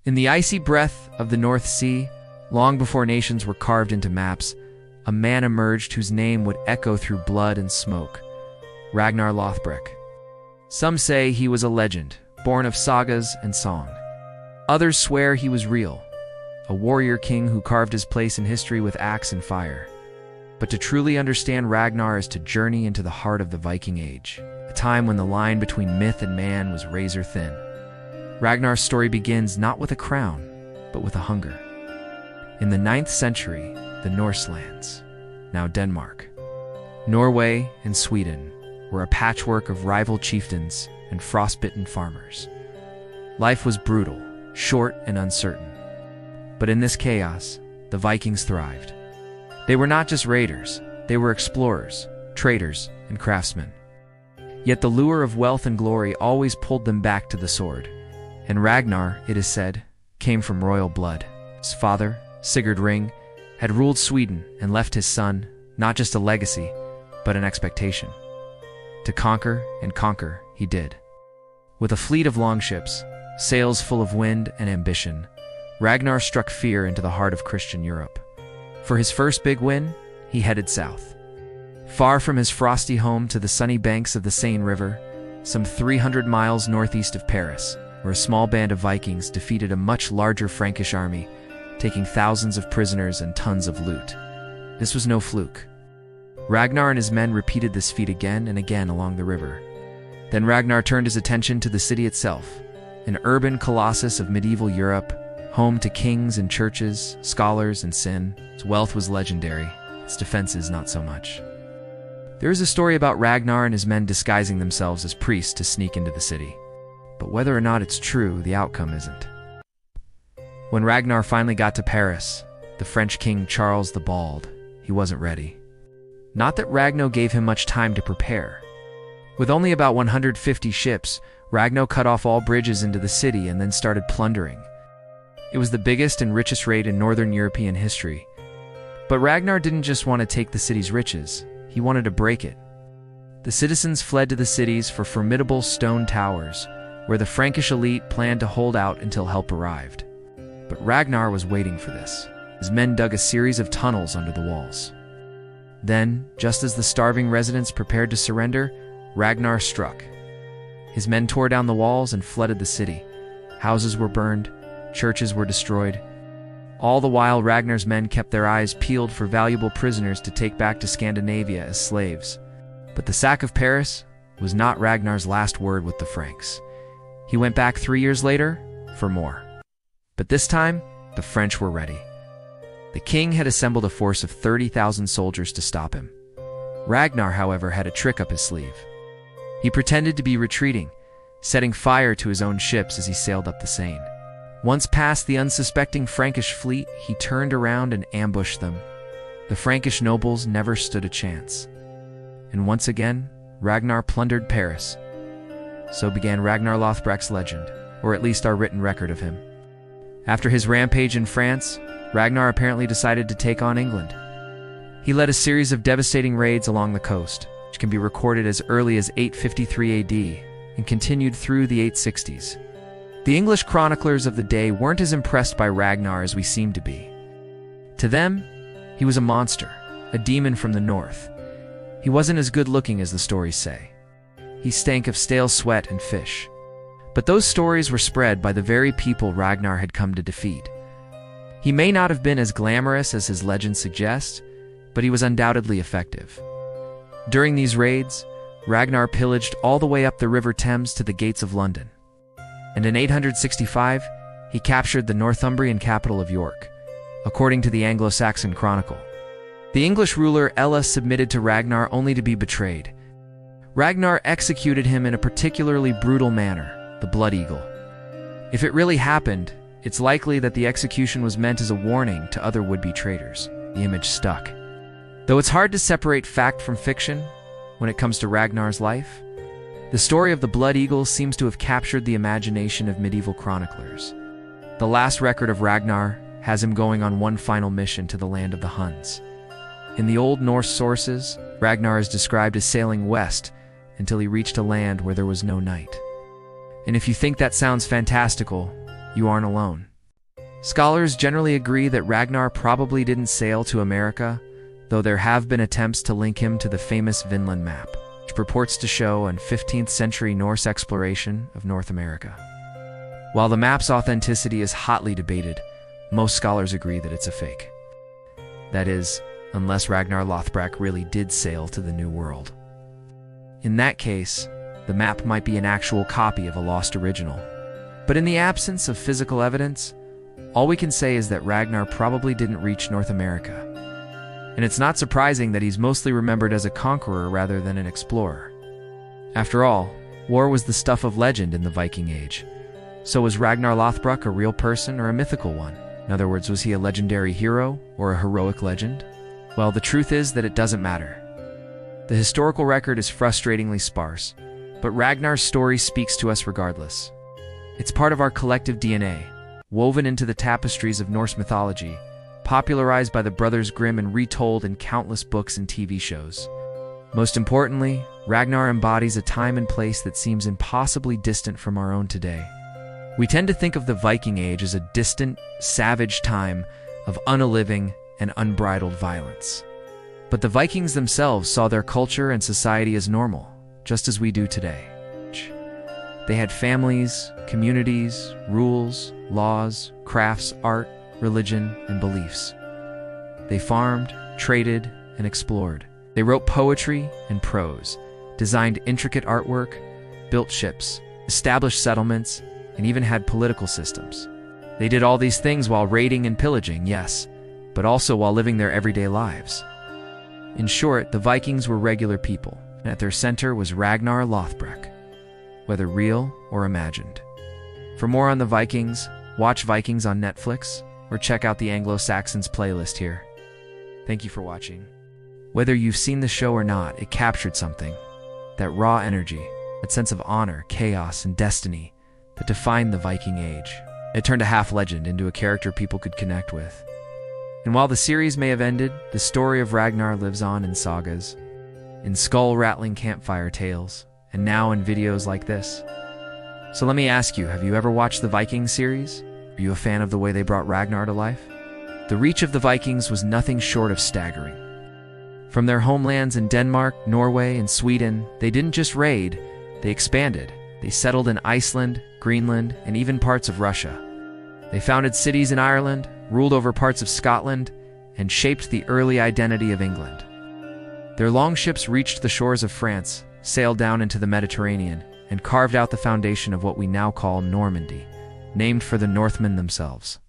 In the icy breath of the North Sea, long before nations were carved into maps, a man emerged whose name would echo through blood and smoke: Ragnar Lothbrok. Some say he was a legend, born of sagas and song. Others swear he was real, a warrior king who carved his place in history with axe and fire. But to truly understand Ragnar is to journey into the heart of the Viking Age, a time when the line between myth and man was razor thin. Ragnar's story begins not with a crown, but with a hunger. In the 9th century, the Norse lands, now Denmark, Norway, and Sweden, were a patchwork of rival chieftains and frostbitten farmers. Life was brutal, short, and uncertain. But in this chaos, the Vikings thrived. They were not just raiders, they were explorers, traders, and craftsmen. Yet the lure of wealth and glory always pulled them back to the sword. And Ragnar, it is said, came from royal blood. His father, Sigurd Ring, had ruled Sweden and left his son not just a legacy, but an expectation. To conquer and conquer, he did. With a fleet of longships, sails full of wind and ambition, Ragnar struck fear into the heart of Christian Europe. For his first big win, he headed south. Far from his frosty home to the sunny banks of the Seine River, some 300 miles northeast of Paris, where a small band of Vikings defeated a much larger Frankish army, taking thousands of prisoners and tons of loot. This was no fluke. Ragnar and his men repeated this feat again and again along the river. Then Ragnar turned his attention to the city itself, an urban colossus of medieval Europe, home to kings and churches, scholars and sin. Its wealth was legendary, its defenses not so much. There is a story about Ragnar and his men disguising themselves as priests to sneak into the city. But whether or not it's true, the outcome isn't. When Ragnar finally got to Paris, the French king Charles the Bald, he wasn't ready. Not that Ragnar gave him much time to prepare. With only about 150 ships, Ragnar cut off all bridges into the city and then started plundering. It was the biggest and richest raid in northern European history. But Ragnar didn't just want to take the city's riches, he wanted to break it. The citizens fled to the cities for formidable stone towers, where the Frankish elite planned to hold out until help arrived. But Ragnar was waiting for this. His men dug a series of tunnels under the walls. Then, just as the starving residents prepared to surrender, Ragnar struck. His men tore down the walls and flooded the city. Houses were burned, churches were destroyed. All the while, Ragnar's men kept their eyes peeled for valuable prisoners to take back to Scandinavia as slaves. But the sack of Paris was not Ragnar's last word with the Franks. He went back 3 years later for more. But this time, the French were ready. The king had assembled a force of 30,000 soldiers to stop him. Ragnar, however, had a trick up his sleeve. He pretended to be retreating, setting fire to his own ships as he sailed up the Seine. Once past the unsuspecting Frankish fleet, he turned around and ambushed them. The Frankish nobles never stood a chance. And once again, Ragnar plundered Paris. So began Ragnar Lothbrok's legend, or at least our written record of him. After his rampage in France, Ragnar apparently decided to take on England. He led a series of devastating raids along the coast, which can be recorded as early as 853 AD, and continued through the 860s. The English chroniclers of the day weren't as impressed by Ragnar as we seem to be. To them, he was a monster, a demon from the north. He wasn't as good-looking as the stories say. He stank of stale sweat and fish. But those stories were spread by the very people Ragnar had come to defeat. He may not have been as glamorous as his legend suggests, but he was undoubtedly effective. During these raids, Ragnar pillaged all the way up the River Thames to the gates of London. And in 865, he captured the Northumbrian capital of York, according to the Anglo-Saxon Chronicle. The English ruler Ella submitted to Ragnar only to be betrayed. Ragnar executed him in a particularly brutal manner, the Blood Eagle. If it really happened, it's likely that the execution was meant as a warning to other would-be traitors. The image stuck. Though it's hard to separate fact from fiction when it comes to Ragnar's life, the story of the Blood Eagle seems to have captured the imagination of medieval chroniclers. The last record of Ragnar has him going on one final mission to the land of the Huns. In the Old Norse sources, Ragnar is described as sailing west until he reached a land where there was no night. And if you think that sounds fantastical, you aren't alone. Scholars generally agree that Ragnar probably didn't sail to America, though there have been attempts to link him to the famous Vinland map, which purports to show an 15th century Norse exploration of North America. While the map's authenticity is hotly debated, most scholars agree that it's a fake. That is, unless Ragnar Lothbrok really did sail to the New World. In that case, the map might be an actual copy of a lost original. But in the absence of physical evidence, all we can say is that Ragnar probably didn't reach North America. And it's not surprising that he's mostly remembered as a conqueror rather than an explorer. After all, war was the stuff of legend in the Viking Age. So was Ragnar Lothbrok a real person or a mythical one? In other words, was he a legendary hero or a heroic legend? Well, the truth is that it doesn't matter. The historical record is frustratingly sparse, but Ragnar's story speaks to us regardless. It's part of our collective DNA, woven into the tapestries of Norse mythology, popularized by the Brothers Grimm and retold in countless books and TV shows. Most importantly, Ragnar embodies a time and place that seems impossibly distant from our own today. We tend to think of the Viking Age as a distant, savage time of unaliving and unbridled violence. But the Vikings themselves saw their culture and society as normal, just as we do today. They had families, communities, rules, laws, crafts, art, religion, and beliefs. They farmed, traded, and explored. They wrote poetry and prose, designed intricate artwork, built ships, established settlements, and even had political systems. They did all these things while raiding and pillaging, yes, but also while living their everyday lives. In short, the Vikings were regular people, and at their center was Ragnar Lothbrok, whether real or imagined. For more on the Vikings, watch Vikings on Netflix, or check out the Anglo-Saxons playlist here. Thank you for watching. Whether you've seen the show or not, it captured something. That raw energy, that sense of honor, chaos, and destiny that defined the Viking Age. It turned a half-legend into a character people could connect with. And while the series may have ended, the story of Ragnar lives on in sagas, in skull-rattling campfire tales, and now in videos like this. So let me ask you, have you ever watched the Viking series? Are you a fan of the way they brought Ragnar to life? The reach of the Vikings was nothing short of staggering. From their homelands in Denmark, Norway, and Sweden, they didn't just raid, they expanded. They settled in Iceland, Greenland, and even parts of Russia. They founded cities in Ireland, ruled over parts of Scotland, and shaped the early identity of England. Their longships reached the shores of France, sailed down into the Mediterranean, and carved out the foundation of what we now call Normandy, named for the Northmen themselves.